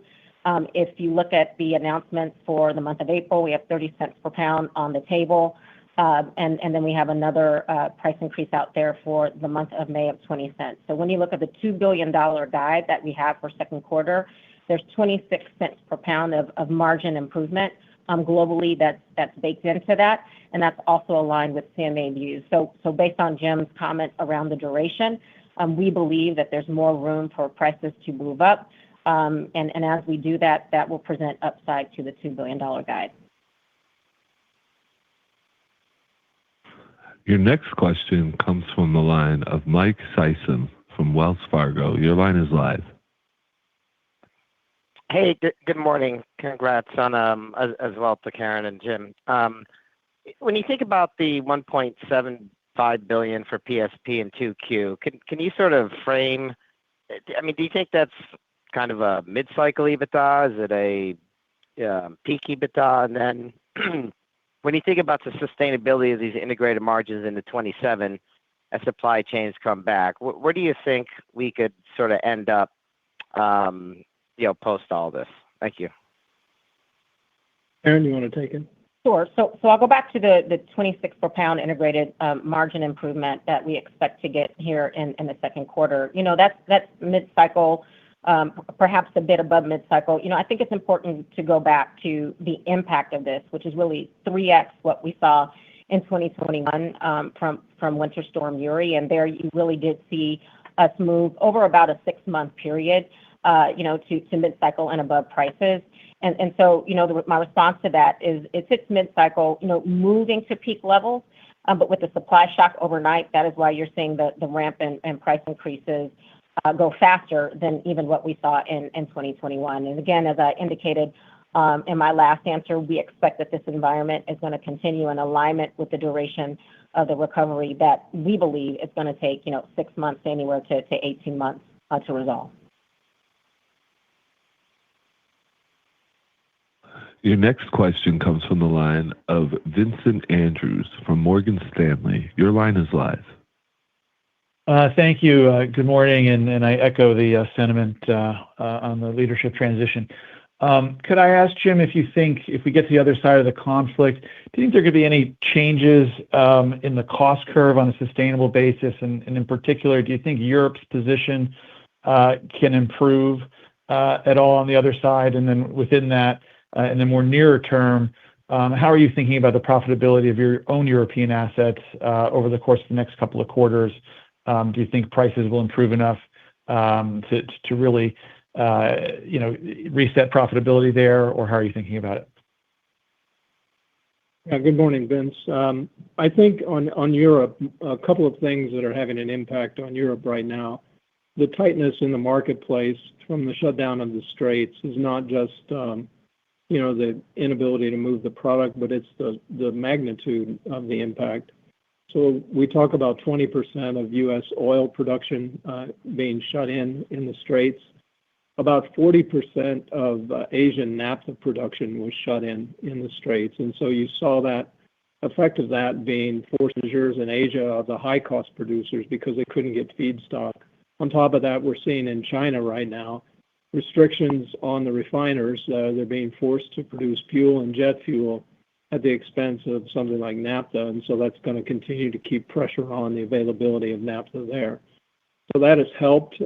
If you look at the announcements for the month of April, we have 30 cents per pound on the table. And then we have another price increase out there for the month of May of 20 cents. So when you look at the $2 billion guide that we have for second quarter, there's 26 cents per pound of margin improvement globally that's baked into that. And that's also aligned with CMA views. So based on Jim's comment around the duration, we believe that there's more room for prices to move up. And as we do that, that will present upside to the $2 billion guide.
Your next question comes from the line of Mike Sison from Wells Fargo. Your line is live.
Hey, good morning. Congrats on as well to Karen and Jim. When you think about the $1.75 billion for PSP and 2Q, can you sort of frame? I mean, do you think that's kind of a mid-cycle EBITDA? Is it a peak EBITDA? And then when you think about the sustainability of these integrated margins into 27 as supply chains come back, where do you think we could sort of end up, post all this? Thank you.
Karen, you want to take it?
Sure. So I'll go back to the 26 per pound integrated margin improvement that we expect to get here in the second quarter. That's mid-cycle, perhaps a bit above mid-cycle. I think it's important to go back to the impact of this, which is really 3x what we saw in 2021 from Winter Storm Uri. And there you really did see us move over about a 6-month period, to mid-cycle and above prices. And so, my response to that is it's mid-cycle, moving to peak levels, but with the supply shock overnight, that is why you're seeing the ramp and price increases go faster than even what we saw in 2021. And again, as I indicated in my last answer, we expect that this environment is going to continue in alignment with the duration of the recovery that we believe is going to take, 6 months anywhere to 18 months to resolve.
Your next question comes from the line of Vincent Andrews from Morgan Stanley. Your line is live.
Thank you. Good morning, and I echo the sentiment on the leadership transition. Could I ask, Jim, if we get to the other side of the conflict, do you think there could be any changes in the cost curve on a sustainable basis? And in particular, do you think Europe's position can improve at all on the other side? And then within that, in the more nearer term, how are you thinking about the profitability of your own European assets over the course of the next couple of quarters? Do you think prices will improve enough to really reset profitability there, or how are you thinking about it?
Yeah, good morning, Vince. I think on Europe, a couple of things that are having an impact on Europe right now. The tightness in the marketplace from the shutdown of the straits is not just the inability to move the product, but it's the magnitude of the impact. So we talk about 20% of U.S. oil production being shut in the straits. About 40% of Asian naphtha production was shut in the straits. And so you saw that effect of that being force majeure in Asia of the high-cost producers because they couldn't get feedstock. On top of that, we're seeing in China right now restrictions on the refiners. They're being forced to produce fuel and jet fuel at the expense of something like naphtha, and so that's going to continue to keep pressure on the availability of naphtha there. So that has helped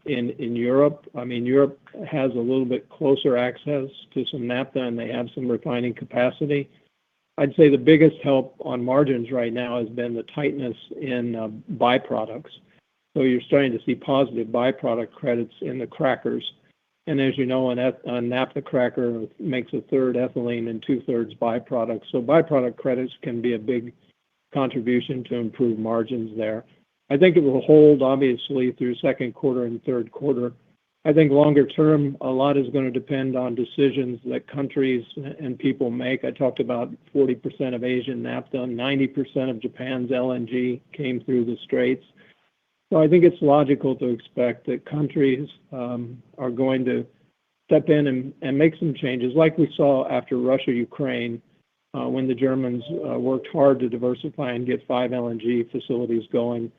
in Europe. I mean, Europe has a little bit closer access to some naphtha, and they have some refining capacity. I'd say the biggest help on margins right now has been the tightness in byproducts. So you're starting to see positive byproduct credits in the crackers. And as you know, a naphtha cracker makes a third ethylene and 2/3 byproducts. So byproduct credits can be a big contribution to improve margins there. I think it will hold, obviously, through second quarter and third quarter. I think longer term, a lot is going to depend on decisions that countries and people make. I talked about 40% of Asian naphtha, 90% of Japan's LNG came through the Straits. So I think it's logical to expect that countries are going to step in and make some changes, like we saw after Russia-Ukraine, when the Germans worked hard to diversify and get 5 LNG facilities going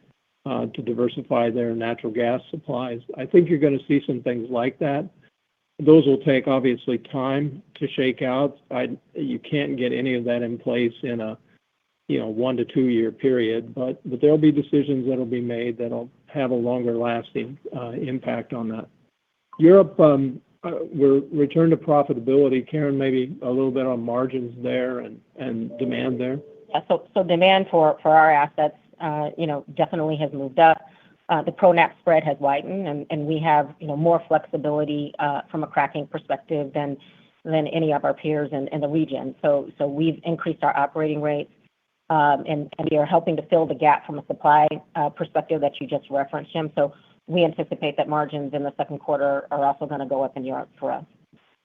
to diversify their natural gas supplies. I think you're going to see some things like that. Those will take, obviously, time to shake out. You can't get any of that in place in a 1 to 2 year period, but there'll be decisions that'll be made that'll have a longer lasting impact on that. Europe, we're returned to profitability. Karen, maybe a little bit on margins there and demand there.
Yeah, so demand for our assets, definitely has moved up. The Pro-Nap spread has widened, and we have, more flexibility from a cracking perspective than any of our peers in the region. So we've increased our operating rates, and we are helping to fill the gap from a supply perspective that you just referenced, Jim. So we anticipate that margins in the second quarter are also going to go up in Europe for us.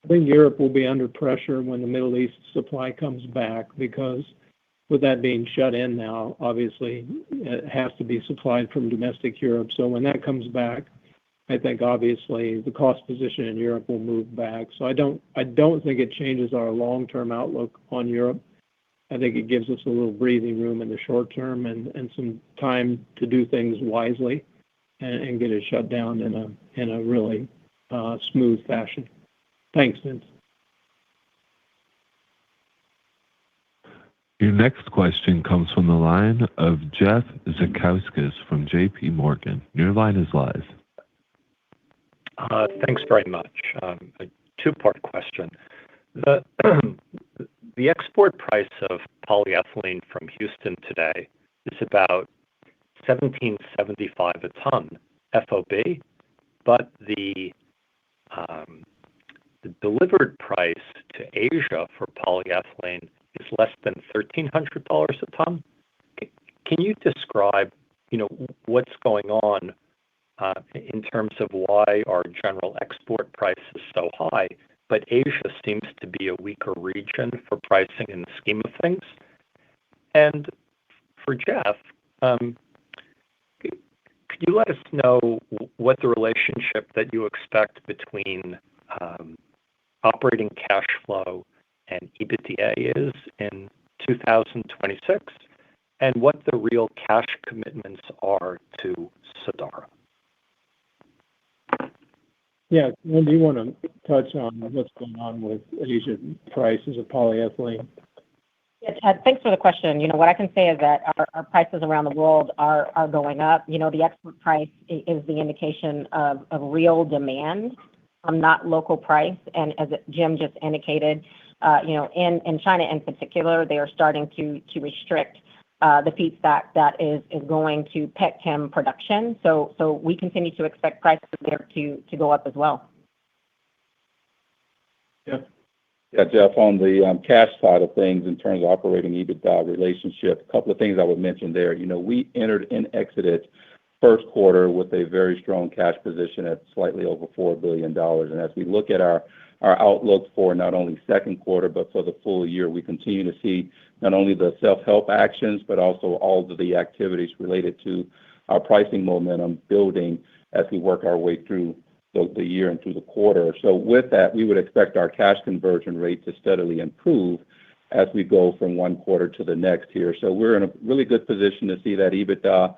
I think Europe will be under pressure when the Middle East supply comes back, because with that being shut in now, obviously it has to be supplied from domestic Europe. So when that comes back, I think obviously the cost position in Europe will move back. So I don't think it changes our long-term outlook on Europe. I think it gives us a little breathing room in the short term and some time to do things wisely and get it shut down in a really smooth fashion. Thanks, Vince.
Your next question comes from the line of Jeff Zekauskas from J.P. Morgan. Your line is live.
Thanks very much. A two-part question. The export price of polyethylene from Houston today is about $17.75 a ton FOB, but the delivered price to Asia for polyethylene is less than $1,300 a ton. Can you describe, what's going on in terms of why our general export price is so high, but Asia seems to be a weaker region for pricing in the scheme of things? And for Jeff, could you let us know what the relationship that you expect between operating cash flow and EBITDA is in 2026, and what the real cash commitments are to Sadara?
Yeah, Ken, do you want to touch on what's going on with Asian prices of polyethylene?
Yeah, Ted, thanks for the question. What I can say is that our prices around the world are going up. The export price is the indication of real demand, not local price. And as Jim just indicated, in China in particular, they are starting to restrict the feedstock that is going to petchem production. So we continue to expect prices there to go up as well.
Yeah.
Yeah, Jeff, on the cash side of things, in terms of operating EBITDA relationship, a couple of things I would mention there. We entered and exited first quarter with a very strong cash position at slightly over $4 billion. And as we look at our outlook for not only second quarter, but for the full year, we continue to see not only the self-help actions, but also all of the activities related to our pricing momentum building as we work our way through the year and through the quarter. So with that, we would expect our cash conversion rate to steadily improve as we go from one quarter to the next here. So we're in a really good position to see that EBITDA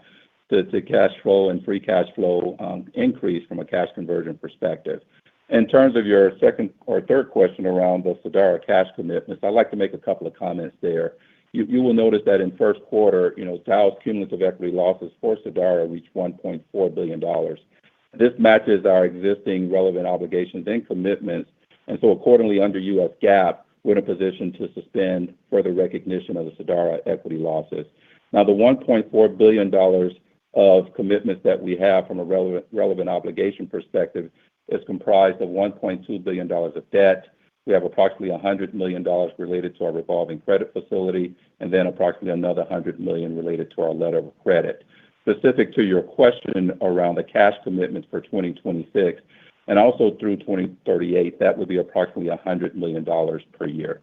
to cash flow and free cash flow increase from a cash conversion perspective. In terms of your second or third question around the Sadara cash commitments, I'd like to make a couple of comments there. You will notice that in first quarter, Dow's cumulative equity losses for Sadara reached $1.4 billion. This matches our existing relevant obligations and commitments, and so accordingly, under U.S. GAAP, we're in a position to suspend further recognition of the Sadara equity losses. Now, the $1.4 billion of commitments that we have from a relevant obligation perspective is comprised of $1.2 billion of debt. We have approximately $100 million related to our revolving credit facility, and then approximately another $100 million related to our letter of credit. Specific to your question around the cash commitments for 2026, And also through 2038, that would be approximately $100 million per year.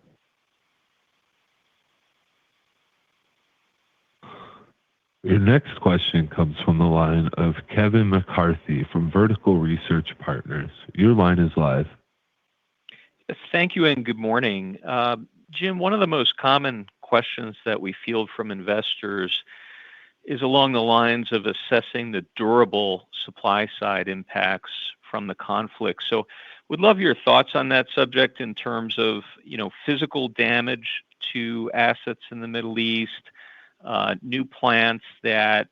Your next question comes from the line of Kevin McCarthy from Vertical Research Partners. Your line is live.
Thank you and good morning. Jim, one of the most common questions that we field from investors is along the lines of assessing the durable supply side impacts from the conflict. So would love your thoughts on that subject in terms of, physical damage to assets in the Middle East, new plants that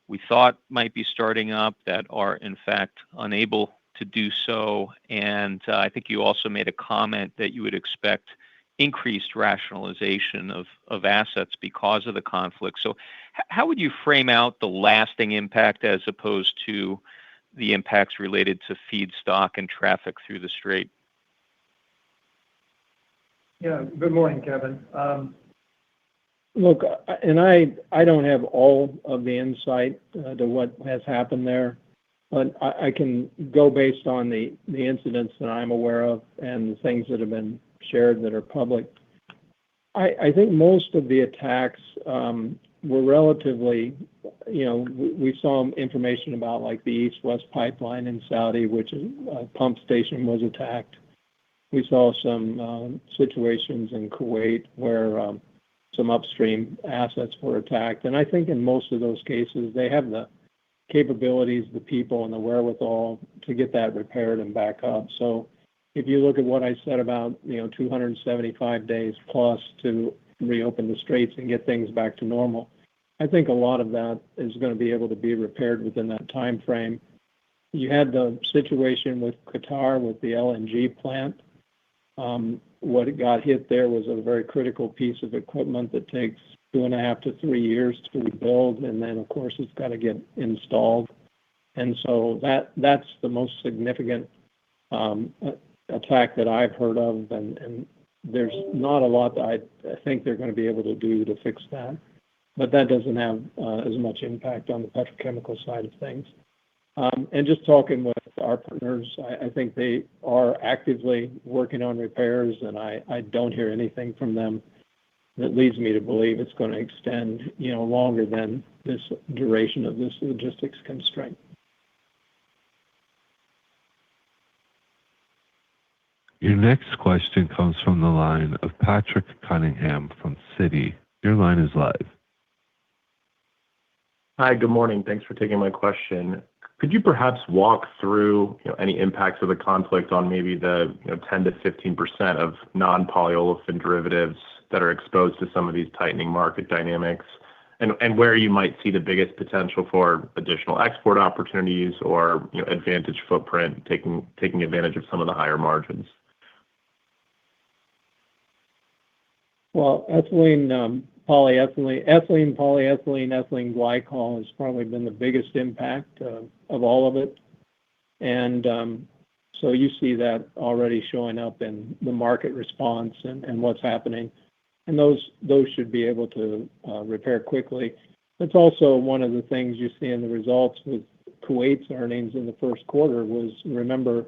we thought might be starting up that are in fact unable to do so. And I think you also made a comment that you would expect increased rationalization of assets because of the conflict. So how would you frame out the lasting impact as opposed to the impacts related to feedstock and traffic through the strait?
Yeah, good morning, Kevin. Look, and I don't have all of the insight to what has happened there, but I can go based on the incidents that I'm aware of and the things that have been shared that are public. I think most of the attacks were relatively, we saw information about like the East-West pipeline in Saudi, which a pump station was attacked. We saw some situations in Kuwait where some upstream assets were attacked. And I think in most of those cases, they have the capabilities, the people, and the wherewithal to get that repaired and back up. So if you look at what I said about, 275 days plus to reopen the straits and get things back to normal, I think a lot of that is going to be able to be repaired within that time frame. You had the situation with Qatar with the LNG plant. What got hit there was a very critical piece of equipment that takes 2.5 to 3 years to rebuild, and then of course it's got to get installed. And so that's the most significant attack that I've heard of, and there's not a lot that I think they're going to be able to do to fix that. But that doesn't have as much impact on the petrochemical side of things. And just talking with our partners, I think they are actively working on repairs, and I don't hear anything from them that leads me to believe it's going to extend, longer than this duration of this logistics constraint.
Your next question comes from the line of Patrick Cunningham from Citi. Your line is live.
Hi, good morning. Thanks for taking my question. Could you perhaps walk through any impacts of the conflict on maybe the 10 to 15% of non-polyolefin derivatives that are exposed to some of these tightening market dynamics, and where you might see the biggest potential for additional export opportunities or advantage footprint taking advantage of some of the higher margins?
Well, ethylene, polyethylene, ethylene, polyethylene, ethylene glycol has probably been the biggest impact of all of it. And so you see that already showing up in the market response and what's happening. And those should be able to repair quickly. That's also one of the things you see in the results with Kuwait's earnings in the first quarter was, remember,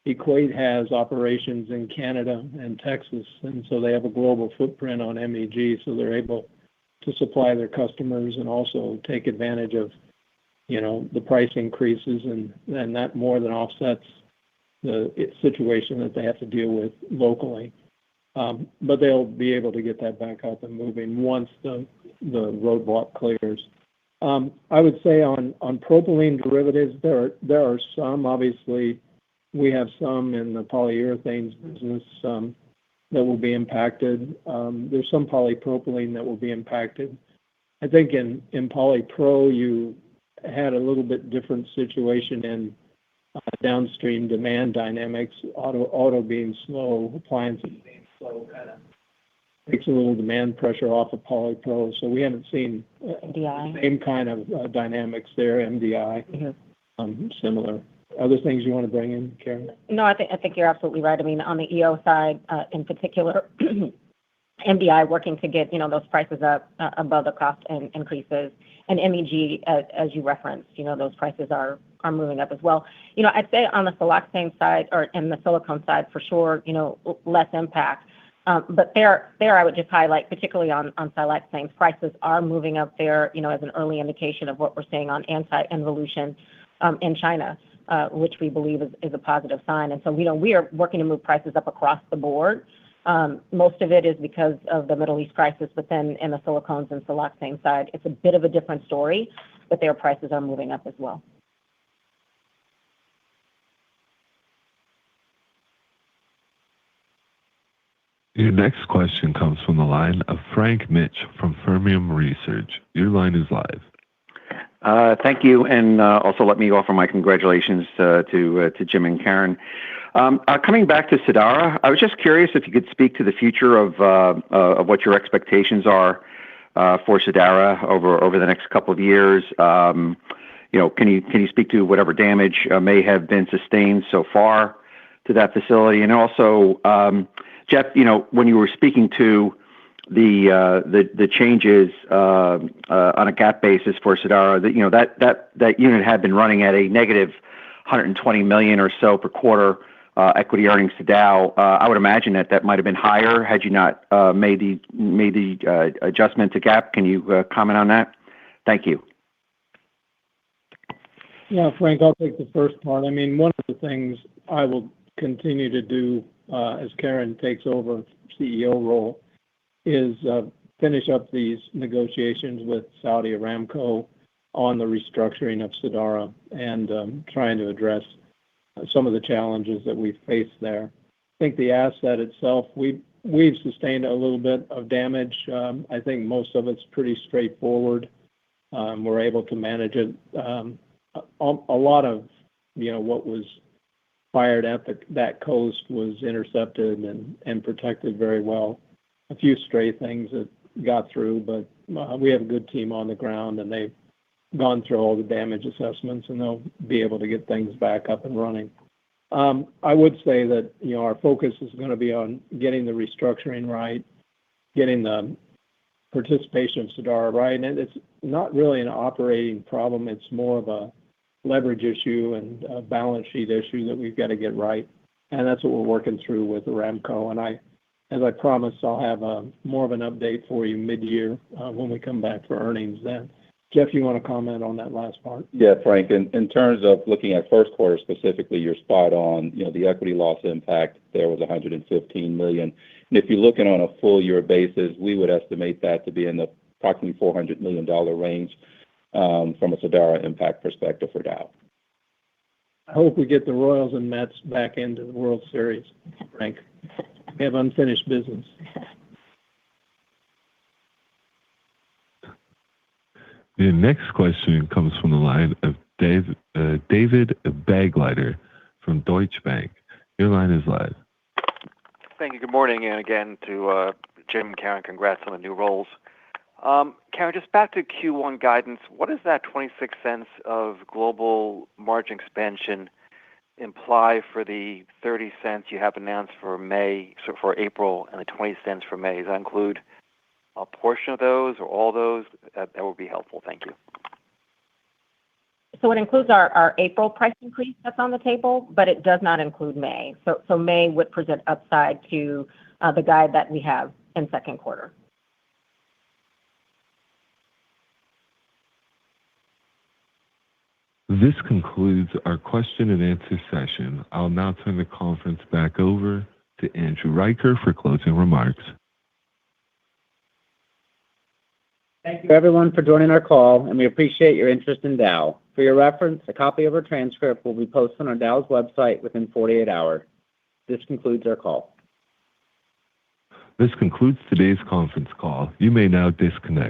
Kuwait has operations in Canada and Texas, and so they have a global footprint on MEG, so they're able to supply their customers and also take advantage of, the price increases, and that more than offsets the situation that they have to deal with locally. But they'll be able to get that back up and moving once the roadblock clears. I would say on propylene derivatives, there are some, obviously, we have some in the polyurethanes business that will be impacted. There's some polypropylene that will be impacted. I think in polypro, you had a little bit different situation in downstream demand dynamics, auto being slow, appliances being slow, kind of takes a little demand pressure off of polypro. So we haven't seen the same kind of dynamics there, MDI, similar. Other things you want to bring in, Karen?
No, I think you're absolutely right. I mean, on the EO side, in particular, MDI working to get those prices up above the cost increases, and MEG, as you referenced, those prices are are moving up as well. I'd say on the siloxane side or in the silicone side for sure, less impact. But there I would just highlight, particularly on siloxanes, prices are moving up there, as an early indication of what we're seeing on anti-involution in China, which we believe is a positive sign. And so we are working to move prices up across the board. Most of it is because of the Middle East crisis, but then in the silicones and siloxane side, it's a bit of a different story, but their prices are moving up as well.
Your next question comes from the line of Frank Mitsch from Fermium Research. Your line is live.
Thank you, and also let me offer my congratulations to Jim and Karen. Coming back to Sadara, I was just curious if you could speak to the future of what your expectations are for Sadara over the next couple of years. Can you speak to whatever damage may have been sustained so far to that facility? And also, Jeff, when you were speaking to the changes on a GAAP basis for Sadara, that unit had been running at a negative $120 million or so per quarter equity earnings to Dow. I would imagine that might have been higher had you not made the adjustment to GAAP. Can you comment on that? Thank you.
Yeah, Frank, I'll take the first part. I mean, one of the things I will continue to do as Karen takes over CEO role is finish up these negotiations with Saudi Aramco on the restructuring of Sadara and trying to address some of the challenges that we've faced there. I think the asset itself, we've sustained a little bit of damage. I think most of it's pretty straightforward. We're able to manage it. A lot of what was fired at that coast was intercepted and protected very well. A few stray things that got through, but we have a good team on the ground, and they've gone through all the damage assessments, and they'll be able to get things back up and running. I would say that our focus is going to be on getting the restructuring right, getting the participation of Sadara right, and it's not really an operating problem. It's more of a leverage issue and a balance sheet issue that we've got to get right, and that's what we're working through with Aramco. And as I promised, I'll have more of an update for you mid-year when we come back for earnings then. Jeff, you want to comment on that last part?
Yeah, Frank, in terms of looking at first quarter specifically, you're spot on. The equity loss impact there was $115 million. And if you're looking on a full year basis, we would estimate that to be in the approximately $400 million range from a Sadara impact perspective for Dow.
I hope we get the Royals and Mets back into the World Series, Frank. We have unfinished business.
The next question comes from the line of David Begleiter from Deutsche Bank. Your line is live.
Thank you. Good morning. And again to Jim and Karen, congrats on the new roles. Karen, just back to Q1 guidance, what does that 26 cents of global margin expansion imply for the 30 cents you have announced for May, so for April, and the 20 cents for May? Does that include a portion of those or all those? That would be helpful. Thank you.
So it includes our April price increase that's on the table, but it does not include May. So May would present upside to the guide that we have in second quarter.
This concludes our question and answer session. I'll now turn the conference back over to Andrew Riker for closing remarks.
Thank you, everyone, for joining our call, and we appreciate your interest in Dow. For your reference, a copy of our transcript will be posted on Dow's website within 48 hours. This concludes our call.
This concludes today's conference call. You may now disconnect.